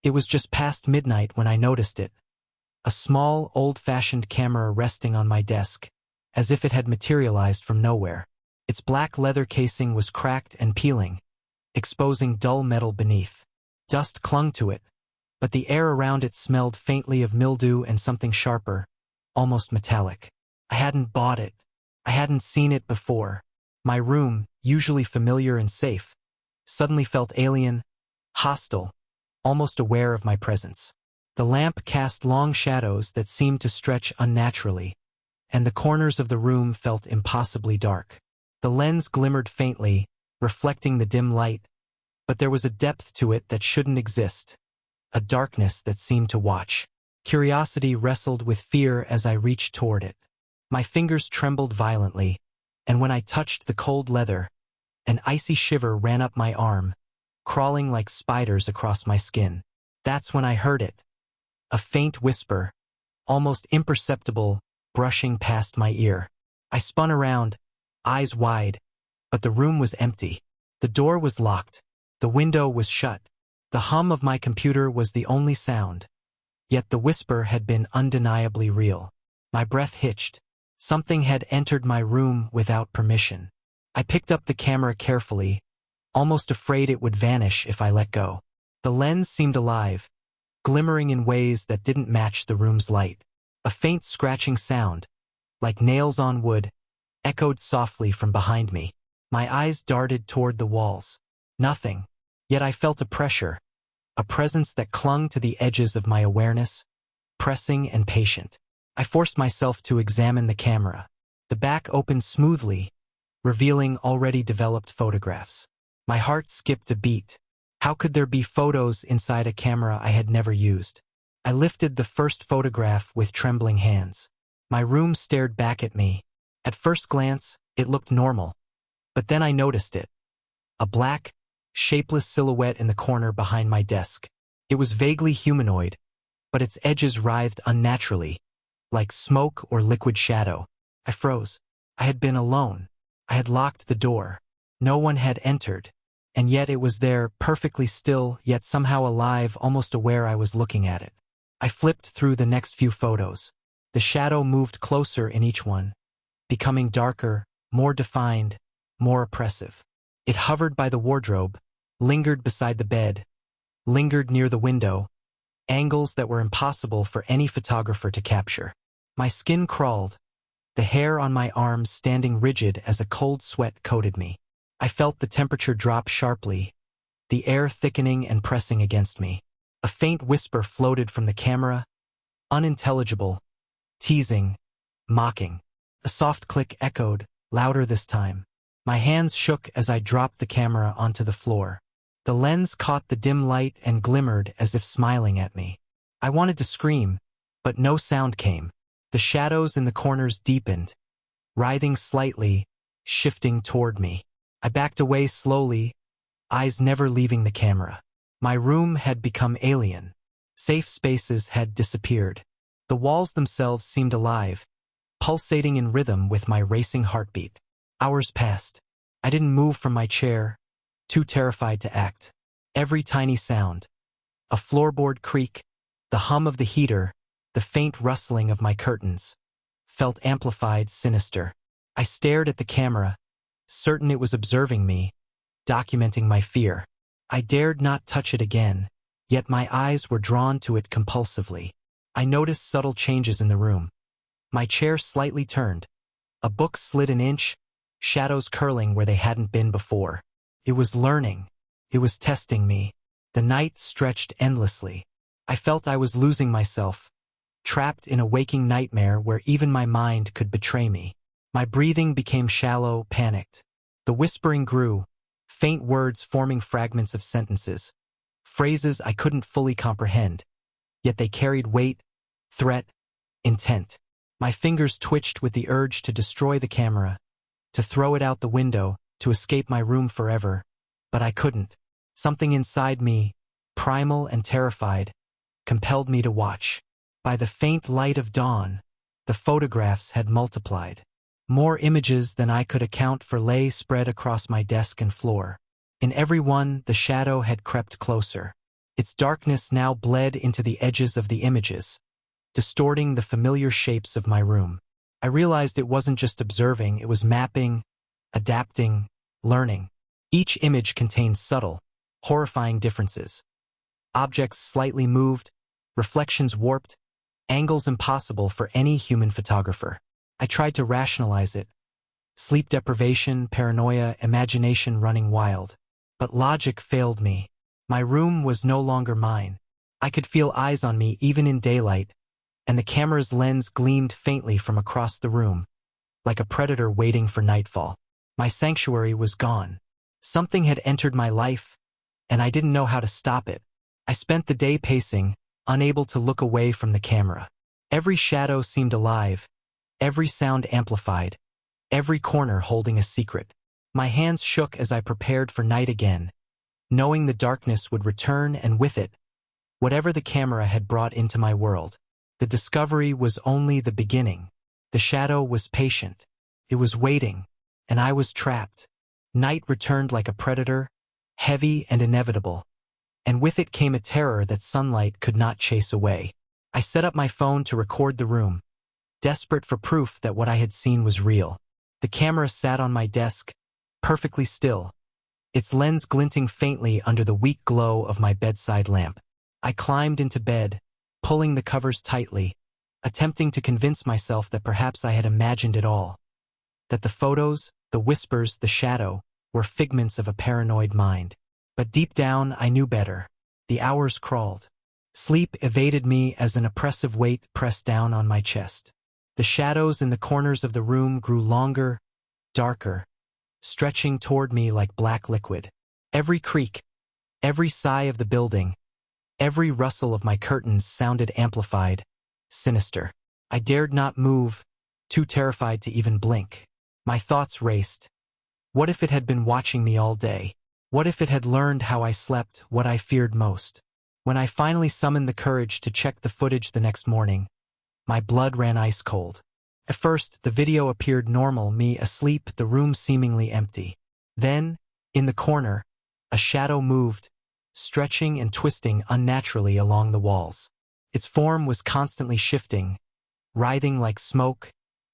It was just past midnight when I noticed it. A small, old-fashioned camera resting on my desk, as if it had materialized from nowhere. Its black leather casing was cracked and peeling, exposing dull metal beneath. Dust clung to it, but the air around it smelled faintly of mildew and something sharper, almost metallic. I hadn't bought it. I hadn't seen it before. My room, usually familiar and safe, suddenly felt alien, hostile, almost aware of my presence. The lamp cast long shadows that seemed to stretch unnaturally, and the corners of the room felt impossibly dark. The lens glimmered faintly, reflecting the dim light, but there was a depth to it that shouldn't exist, a darkness that seemed to watch. Curiosity wrestled with fear as I reached toward it. My fingers trembled violently, and when I touched the cold leather, an icy shiver ran up my arm, crawling like spiders across my skin. That's when I heard it. A faint whisper, almost imperceptible, brushing past my ear. I spun around, eyes wide, but the room was empty. The door was locked. The window was shut. The hum of my computer was the only sound. Yet the whisper had been undeniably real. My breath hitched. Something had entered my room without permission. I picked up the camera carefully, almost afraid it would vanish if I let go. The lens seemed alive, glimmering in ways that didn't match the room's light. A faint scratching sound, like nails on wood, echoed softly from behind me. My eyes darted toward the walls. Nothing. Yet I felt a pressure, a presence that clung to the edges of my awareness, pressing and patient. I forced myself to examine the camera. The back opened smoothly, revealing already developed photographs. My heart skipped a beat. How could there be photos inside a camera I had never used? I lifted the first photograph with trembling hands. My room stared back at me. At first glance, it looked normal. But then I noticed it. A black, shapeless silhouette in the corner behind my desk. It was vaguely humanoid, but its edges writhed unnaturally, like smoke or liquid shadow. I froze. I had been alone. I had locked the door. No one had entered. And yet it was there, perfectly still, yet somehow alive, almost aware I was looking at it. I flipped through the next few photos. The shadow moved closer in each one, becoming darker, more defined, more oppressive. It hovered by the wardrobe, lingered beside the bed, lingered near the window, angles that were impossible for any photographer to capture. My skin crawled, the hair on my arms standing rigid as a cold sweat coated me. I felt the temperature drop sharply, the air thickening and pressing against me. A faint whisper floated from the camera, unintelligible, teasing, mocking. A soft click echoed, louder this time. My hands shook as I dropped the camera onto the floor. The lens caught the dim light and glimmered as if smiling at me. I wanted to scream, but no sound came. The shadows in the corners deepened, writhing slightly, shifting toward me. I backed away slowly, eyes never leaving the camera. My room had become alien. Safe spaces had disappeared. The walls themselves seemed alive, pulsating in rhythm with my racing heartbeat. Hours passed. I didn't move from my chair, too terrified to act. Every tiny sound, a floorboard creak, the hum of the heater, the faint rustling of my curtains, felt amplified, sinister. I stared at the camera, certain it was observing me, documenting my fear. I dared not touch it again, yet my eyes were drawn to it compulsively. I noticed subtle changes in the room. My chair slightly turned. A book slid an inch, shadows curling where they hadn't been before. It was learning. It was testing me. The night stretched endlessly. I felt I was losing myself, trapped in a waking nightmare where even my mind could betray me. My breathing became shallow, panicked. The whispering grew, faint words forming fragments of sentences, phrases I couldn't fully comprehend, yet they carried weight, threat, intent. My fingers twitched with the urge to destroy the camera, to throw it out the window, to escape my room forever, but I couldn't. Something inside me, primal and terrified, compelled me to watch. By the faint light of dawn, the photographs had multiplied. More images than I could account for lay spread across my desk and floor. In every one, the shadow had crept closer. Its darkness now bled into the edges of the images, distorting the familiar shapes of my room. I realized it wasn't just observing, it was mapping, adapting, learning. Each image contained subtle, horrifying differences. Objects slightly moved, reflections warped, angles impossible for any human photographer. I tried to rationalize it. Sleep deprivation, paranoia, imagination running wild. But logic failed me. My room was no longer mine. I could feel eyes on me even in daylight, and the camera's lens gleamed faintly from across the room, like a predator waiting for nightfall. My sanctuary was gone. Something had entered my life, and I didn't know how to stop it. I spent the day pacing, unable to look away from the camera. Every shadow seemed alive, every sound amplified, every corner holding a secret. My hands shook as I prepared for night again, knowing the darkness would return, and with it, whatever the camera had brought into my world. The discovery was only the beginning. The shadow was patient. It was waiting, and I was trapped. Night returned like a predator, heavy and inevitable, and with it came a terror that sunlight could not chase away. I set up my phone to record the room, desperate for proof that what I had seen was real. The camera sat on my desk, perfectly still, its lens glinting faintly under the weak glow of my bedside lamp. I climbed into bed, pulling the covers tightly, attempting to convince myself that perhaps I had imagined it all, that the photos, the whispers, the shadow, were figments of a paranoid mind. But deep down, I knew better. The hours crawled. Sleep evaded me as an oppressive weight pressed down on my chest. The shadows in the corners of the room grew longer, darker, stretching toward me like black liquid. Every creak, every sigh of the building, every rustle of my curtains sounded amplified, sinister. I dared not move, too terrified to even blink. My thoughts raced. What if it had been watching me all day? What if it had learned how I slept, what I feared most? When I finally summoned the courage to check the footage the next morning, my blood ran ice cold. At first, the video appeared normal, me asleep, the room seemingly empty. Then, in the corner, a shadow moved, stretching and twisting unnaturally along the walls. Its form was constantly shifting, writhing like smoke,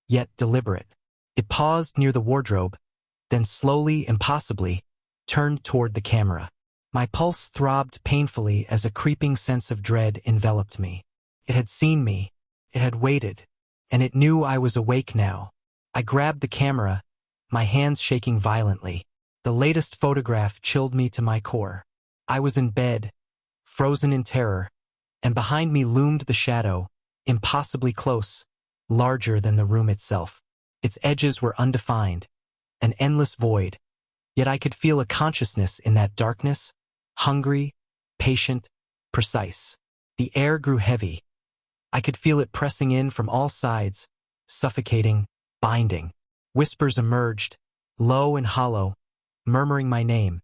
yet deliberate. It paused near the wardrobe, then slowly, impossibly, turned toward the camera. My pulse throbbed painfully as a creeping sense of dread enveloped me. It had seen me, it had waited, and it knew I was awake now. I grabbed the camera, my hands shaking violently. The latest photograph chilled me to my core. I was in bed, frozen in terror, and behind me loomed the shadow, impossibly close, larger than the room itself. Its edges were undefined, an endless void, yet I could feel a consciousness in that darkness, hungry, patient, precise. The air grew heavy. I could feel it pressing in from all sides, suffocating, binding. Whispers emerged, low and hollow, murmuring my name,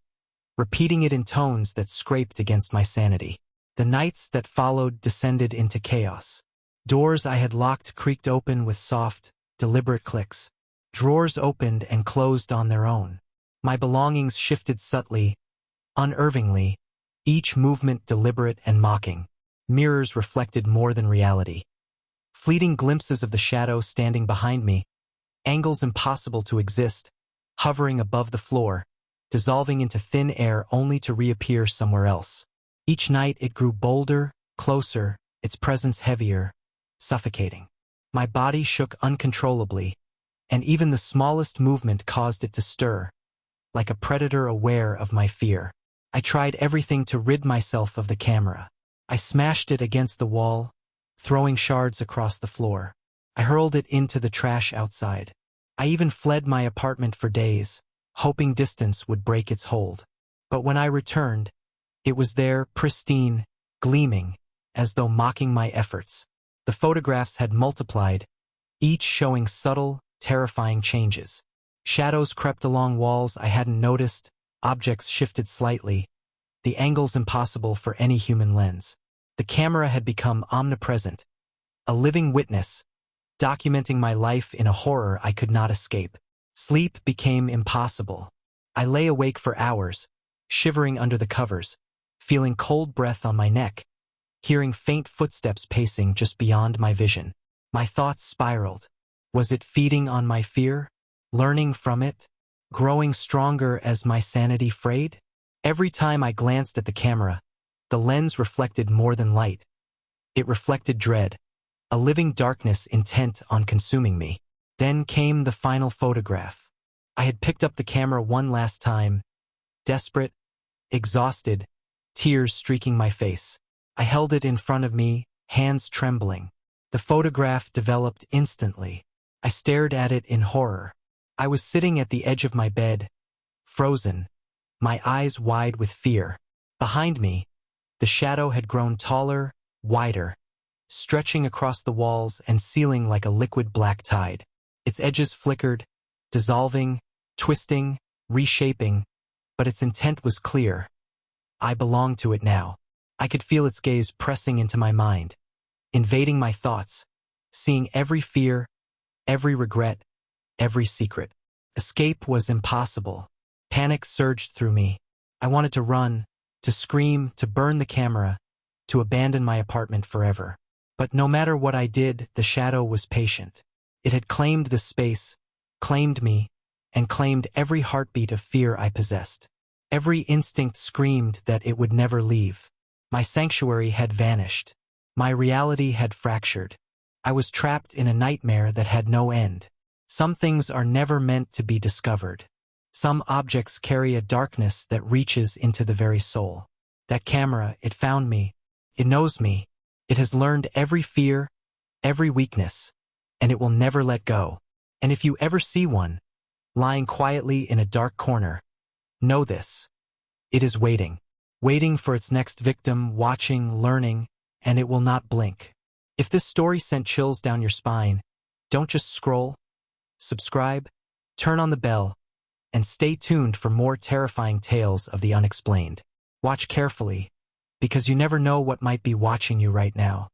repeating it in tones that scraped against my sanity. The nights that followed descended into chaos. Doors I had locked creaked open with soft, deliberate clicks. Drawers opened and closed on their own. My belongings shifted subtly, unervingly, each movement deliberate and mocking. Mirrors reflected more than reality. Fleeting glimpses of the shadow standing behind me, angles impossible to exist, hovering above the floor, dissolving into thin air only to reappear somewhere else. Each night it grew bolder, closer, its presence heavier, suffocating. My body shook uncontrollably, and even the smallest movement caused it to stir, like a predator aware of my fear. I tried everything to rid myself of the camera. I smashed it against the wall, throwing shards across the floor. I hurled it into the trash outside. I even fled my apartment for days, hoping distance would break its hold. But when I returned, it was there, pristine, gleaming, as though mocking my efforts. The photographs had multiplied, each showing subtle, terrifying changes. Shadows crept along walls I hadn't noticed, objects shifted slightly, the angles impossible for any human lens. The camera had become omnipresent, a living witness, documenting my life in a horror I could not escape. Sleep became impossible. I lay awake for hours, shivering under the covers, feeling cold breath on my neck, hearing faint footsteps pacing just beyond my vision. My thoughts spiraled. Was it feeding on my fear? Learning from it? Growing stronger as my sanity frayed? Every time I glanced at the camera, the lens reflected more than light. It reflected dread, a living darkness intent on consuming me. Then came the final photograph. I had picked up the camera one last time, desperate, exhausted, tears streaking my face. I held it in front of me, hands trembling. The photograph developed instantly. I stared at it in horror. I was sitting at the edge of my bed, frozen, my eyes wide with fear. Behind me, the shadow had grown taller, wider, stretching across the walls and ceiling like a liquid black tide. Its edges flickered, dissolving, twisting, reshaping, but its intent was clear. I belonged to it now. I could feel its gaze pressing into my mind, invading my thoughts, seeing every fear, every regret, every secret. Escape was impossible. Panic surged through me. I wanted to run, to scream, to burn the camera, to abandon my apartment forever. But no matter what I did, the shadow was patient. It had claimed the space, claimed me, and claimed every heartbeat of fear I possessed. Every instinct screamed that it would never leave. My sanctuary had vanished. My reality had fractured. I was trapped in a nightmare that had no end. Some things are never meant to be discovered. Some objects carry a darkness that reaches into the very soul. That camera, it found me. It knows me. It has learned every fear, every weakness, and it will never let go. And if you ever see one, lying quietly in a dark corner, know this. It is waiting. Waiting for its next victim, watching, learning, and it will not blink. If this story sent chills down your spine, don't just scroll. Subscribe, turn on the bell, and stay tuned for more terrifying tales of the unexplained. Watch carefully, because you never know what might be watching you right now.